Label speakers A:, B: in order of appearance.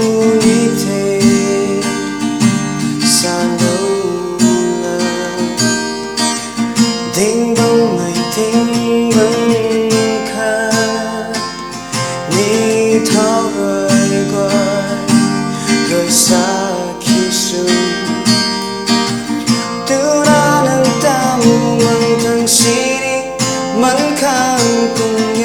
A: ngunite Sando la Ding dong mai ding bang kha Ni thao rơi qua Rơi xa khi sương Từ ra nâng ta mù mang thang xí đi Mắn khang cùng